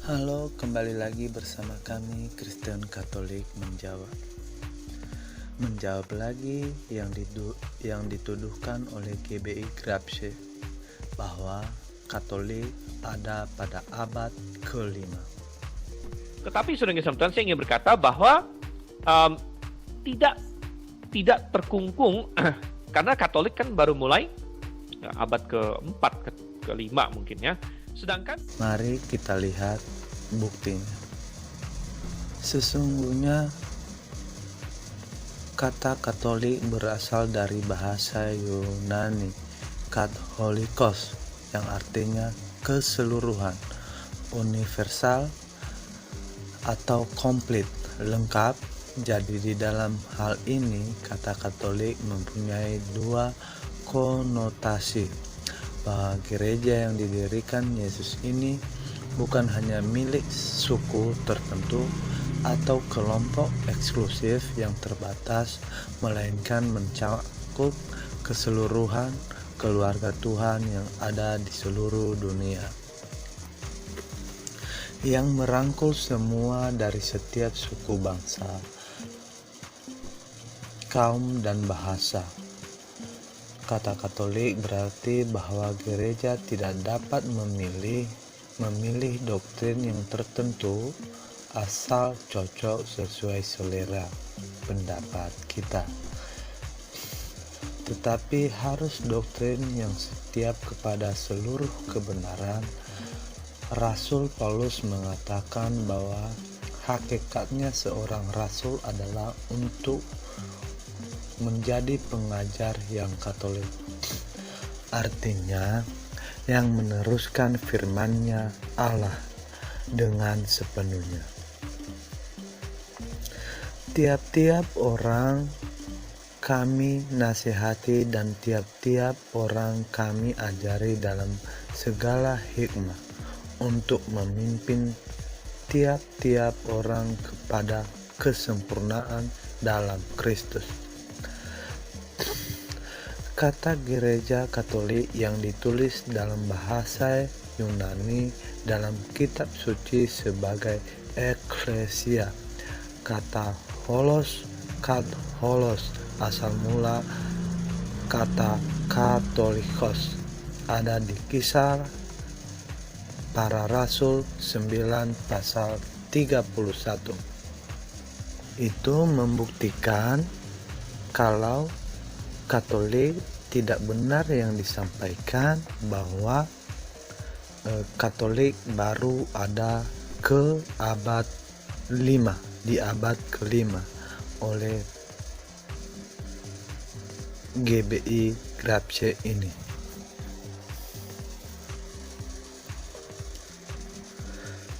Halo, kembali lagi bersama kami Kristen Katolik menjawab. Menjawab lagi yang dituduhkan oleh GBI Grabsche bahwa Katolik ada pada abad ke-5. Tetapi saudara Samson, saya ingin berkata bahwa tidak terkungkung karena Katolik kan baru mulai abad ke-4, ke-5 mungkin ya. Sedangkan Mari kita lihat buktinya. Sesungguhnya kata Katolik berasal dari bahasa Yunani katholikos yang artinya keseluruhan, universal atau komplit, lengkap. Jadi di dalam hal ini kata Katolik mempunyai dua konotasi, bahwa gereja yang didirikan Yesus ini bukan hanya milik suku tertentu atau kelompok eksklusif yang terbatas, melainkan mencakup keseluruhan keluarga Tuhan yang ada di seluruh dunia, yang merangkul semua dari setiap suku, bangsa, kaum, dan bahasa. Kata Katolik berarti bahwa gereja tidak dapat memilih doktrin yang tertentu asal cocok sesuai selera pendapat kita, tetapi harus doktrin yang setiap kepada seluruh kebenaran. Rasul Paulus mengatakan bahwa hakikatnya seorang rasul adalah untuk menjadi pengajar yang Katolik, artinya yang meneruskan firman-Nya Allah dengan sepenuhnya. Tiap-tiap orang kami nasihati dan tiap-tiap orang kami ajari dalam segala hikmah untuk memimpin tiap-tiap orang kepada kesempurnaan dalam Kristus. Kata gereja Katolik yang ditulis dalam bahasa Yunani dalam kitab suci sebagai eklesia. Kata holos, katholos, asal mula kata katolikos, ada di Kisah Para Rasul 9 pasal 31. Itu membuktikan kalau Katolik tidak benar yang disampaikan bahwa Katolik baru ada ke abad 5, di abad ke-5 oleh GBI Grabsche ini.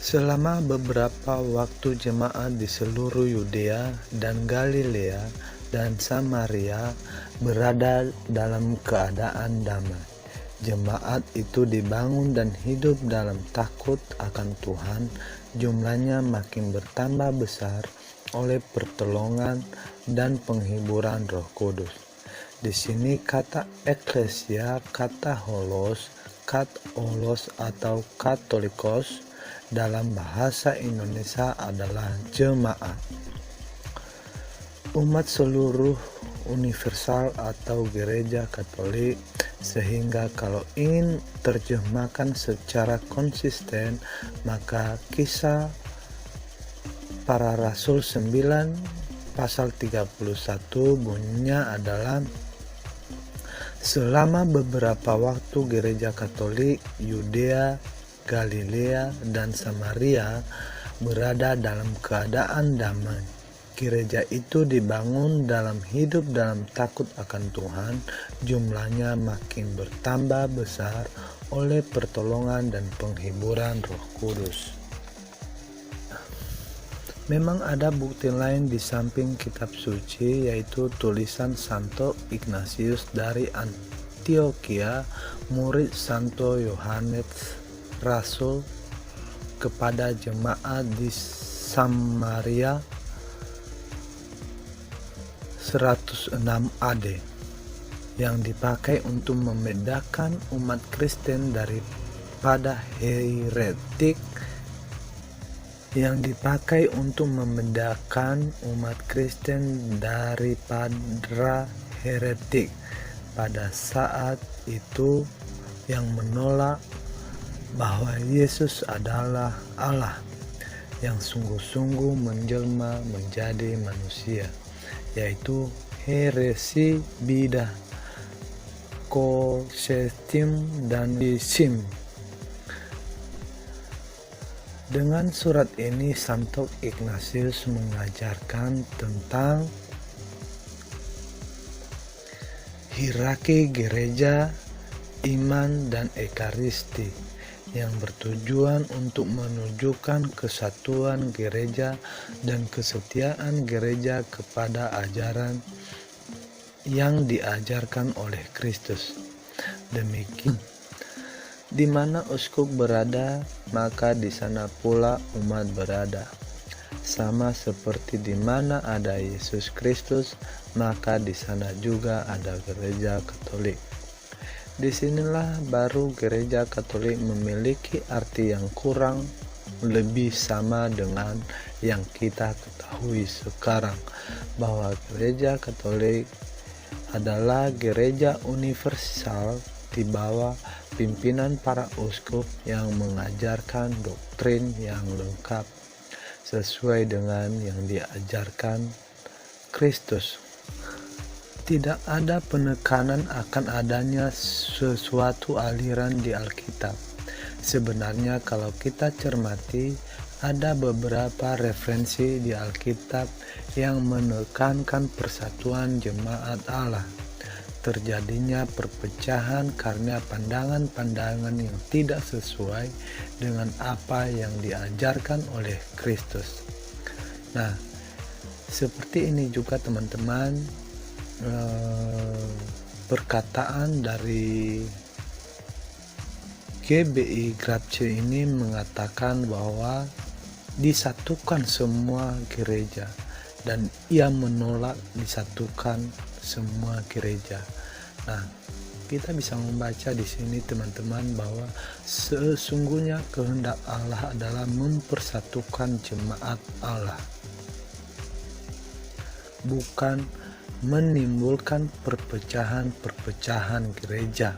Selama beberapa waktu jemaat di seluruh Yudea dan Galilea dan Samaria berada dalam keadaan damai. Jemaat itu dibangun dan hidup dalam takut akan Tuhan. Jumlahnya makin bertambah besar oleh pertolongan dan penghiburan Roh Kudus. Di sini kata eklesia, kata holos, katholos atau katolikos dalam bahasa Indonesia adalah jemaat. Umat seluruh universal atau gereja Katolik, sehingga kalau ingin terjemahkan secara konsisten, maka Kisah Para Rasul 9 pasal 31 bunyinya adalah: selama beberapa waktu gereja Katolik Yudea, Galilea, dan Samaria berada dalam keadaan damai. Gereja itu dibangun dalam hidup dalam takut akan Tuhan. Jumlahnya makin bertambah besar oleh pertolongan dan penghiburan Roh Kudus. Memang ada bukti lain di samping kitab suci, yaitu tulisan Santo Ignatius dari Antioquia, murid Santo Yohanes Rasul, kepada jemaat di Samaria 106 AD, yang dipakai untuk membedakan umat Kristen daripada heretik yang dipakai untuk membedakan umat Kristen daripada heretik pada saat itu yang menolak bahwa Yesus adalah Allah yang sungguh-sungguh menjelma menjadi manusia, yaitu heresi bidah, kosestim, dan isim. Dengan surat ini, Santo Ignatius mengajarkan tentang hierarki gereja, iman, dan ekaristi yang bertujuan untuk menunjukkan kesatuan gereja dan kesetiaan gereja kepada ajaran yang diajarkan oleh Kristus. Demikian, di mana uskup berada, maka di sana pula umat berada. Sama seperti di mana ada Yesus Kristus, maka di sana juga ada gereja Katolik. Disinilah baru gereja Katolik memiliki arti yang kurang lebih sama dengan yang kita ketahui sekarang, bahwa gereja Katolik adalah gereja universal di bawah pimpinan para uskup yang mengajarkan doktrin yang lengkap sesuai dengan yang diajarkan Kristus. Tidak ada penekanan akan adanya sesuatu aliran di Alkitab. Sebenarnya kalau kita cermati, ada beberapa referensi di Alkitab yang menekankan persatuan jemaat Allah. Terjadinya perpecahan karena pandangan-pandangan yang tidak sesuai dengan apa yang diajarkan oleh Kristus. Nah, seperti ini juga teman-teman, perkataan dari GBI Grapce ini mengatakan bahwa disatukan semua gereja, dan ia menolak disatukan semua gereja. Nah, kita bisa membaca di sini teman-teman bahwa sesungguhnya kehendak Allah adalah mempersatukan jemaat Allah, bukan menimbulkan perpecahan-perpecahan gereja.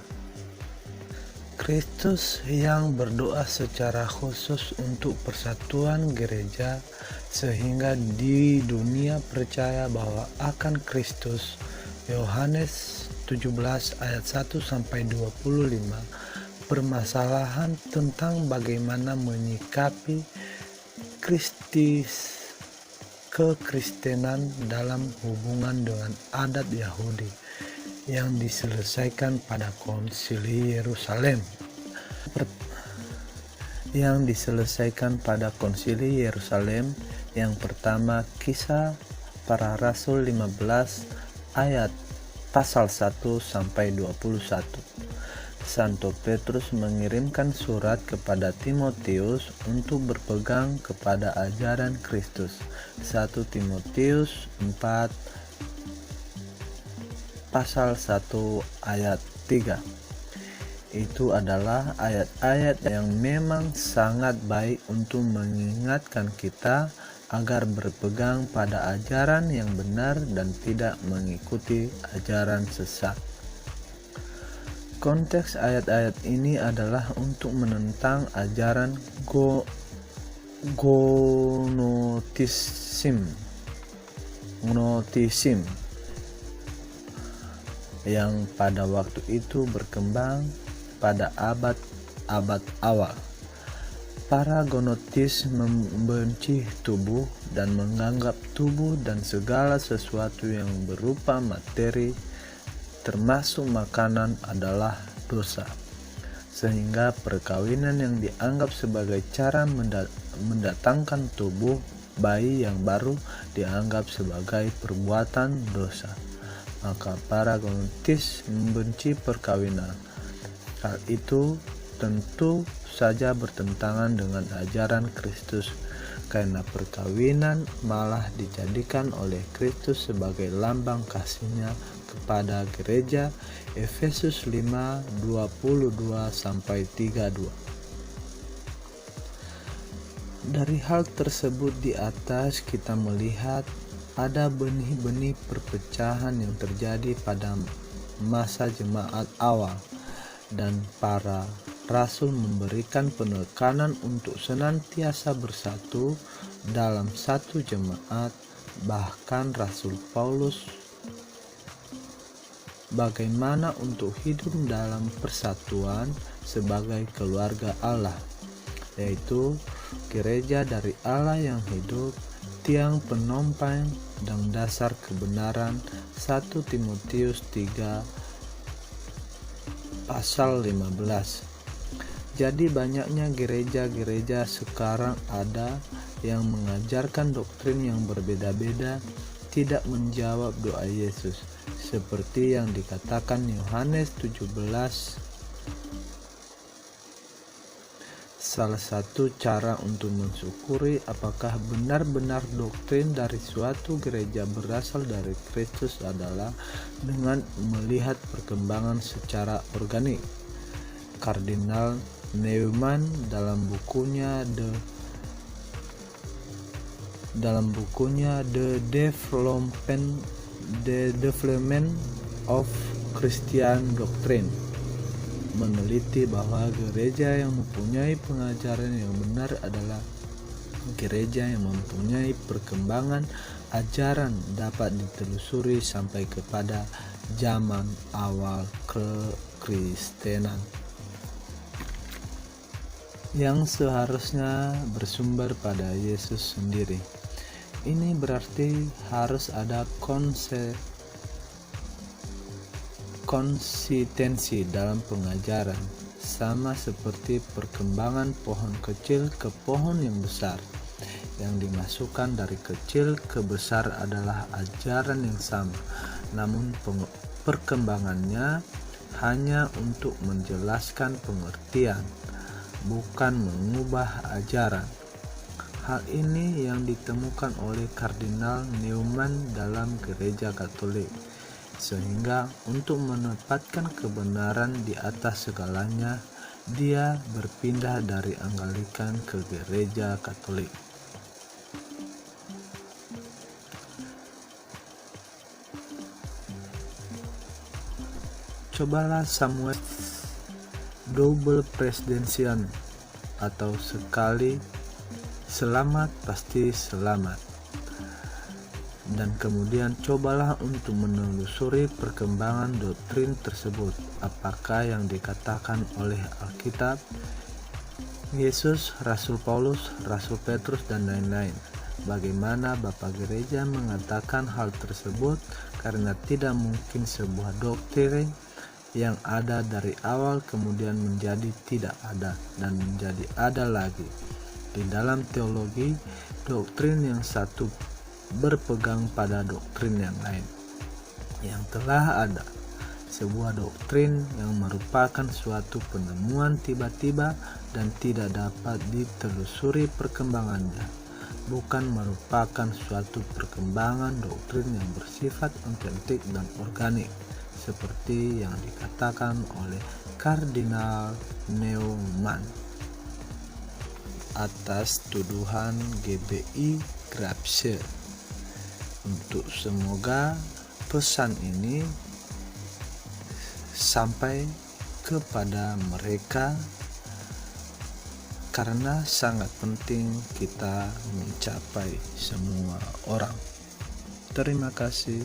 Kristus yang berdoa secara khusus untuk persatuan gereja sehingga di dunia percaya bahwa akan Kristus. Yohanes 17 ayat 1 sampai 25, permasalahan tentang bagaimana menyikapi kekristenan dalam hubungan dengan adat Yahudi yang diselesaikan pada Konsili Yerusalem. Yang pertama, Kisah Para Rasul 15 ayat pasal 1 sampai 21. Santo Petrus mengirimkan surat kepada Timotius untuk berpegang kepada ajaran Kristus. 1 Timotius 4 pasal 1 ayat 3. Itu adalah ayat-ayat yang memang sangat baik untuk mengingatkan kita agar berpegang pada ajaran yang benar dan tidak mengikuti ajaran sesat. Konteks ayat-ayat ini adalah untuk menentang ajaran gnotisism yang pada waktu itu berkembang pada abad awal. Para gnotis membenci tubuh dan menganggap tubuh dan segala sesuatu yang berupa materi termasuk makanan adalah dosa, sehingga perkawinan yang dianggap sebagai cara mendatangkan tubuh bayi yang baru dianggap sebagai perbuatan dosa. Maka para gnotis membenci perkawinan. Hal itu tentu saja bertentangan dengan ajaran Kristus, karena perkawinan malah dijadikan oleh Kristus sebagai lambang kasihnya kepada gereja. Efesus 5:22 sampai 32. Dari hal tersebut di atas kita melihat ada benih-benih perpecahan yang terjadi pada masa jemaat awal, dan para rasul memberikan penekanan untuk senantiasa bersatu dalam satu jemaat. Bahkan Rasul Paulus bagaimana untuk hidup dalam persatuan sebagai keluarga Allah, yaitu gereja dari Allah yang hidup, tiang penopang dan dasar kebenaran. 1 Timotius 3 pasal 15. Jadi banyaknya gereja-gereja sekarang ada yang mengajarkan doktrin yang berbeda-beda, tidak menjawab doa Yesus, seperti yang dikatakan Yohanes 17. Salah satu cara untuk mensyukuri apakah benar-benar doktrin dari suatu gereja berasal dari Kristus adalah dengan melihat perkembangan secara organik. Kardinal Newman dalam bukunya The Development of Christian Doctrine meneliti bahwa gereja yang mempunyai pengajaran yang benar adalah gereja yang mempunyai perkembangan ajaran dapat ditelusuri sampai kepada zaman awal kekristenan, yang seharusnya bersumber pada Yesus sendiri. Ini berarti harus ada konsistensi dalam pengajaran, sama seperti perkembangan pohon kecil ke pohon yang besar. Yang dimasukkan dari kecil ke besar adalah ajaran yang sama, namun perkembangannya hanya untuk menjelaskan pengertian, bukan mengubah ajaran. Hal ini yang ditemukan oleh Kardinal Newman dalam Gereja Katolik, sehingga untuk menempatkan kebenaran di atas segalanya, dia berpindah dari Anglikan ke Gereja Katolik. Cobalah Samuel double presidensian, atau sekali selamat pasti selamat, dan kemudian cobalah untuk menelusuri perkembangan doktrin tersebut. Apakah yang dikatakan oleh Alkitab, Yesus, Rasul Paulus, Rasul Petrus, dan lain-lain? Bagaimana Bapak Gereja mengatakan hal tersebut? Karena tidak mungkin sebuah doktrin yang ada dari awal kemudian menjadi tidak ada dan menjadi ada lagi. Di dalam teologi, doktrin yang satu berpegang pada doktrin yang lain yang telah ada. Sebuah doktrin yang merupakan suatu penemuan tiba-tiba dan tidak dapat ditelusuri perkembangannya, bukan merupakan suatu perkembangan doktrin yang bersifat otentik dan organik, seperti yang dikatakan oleh Kardinal Newman atas tuduhan GBI Grapse. Untuk semoga pesan ini sampai kepada mereka, karena sangat penting kita mencapai semua orang. Terima kasih.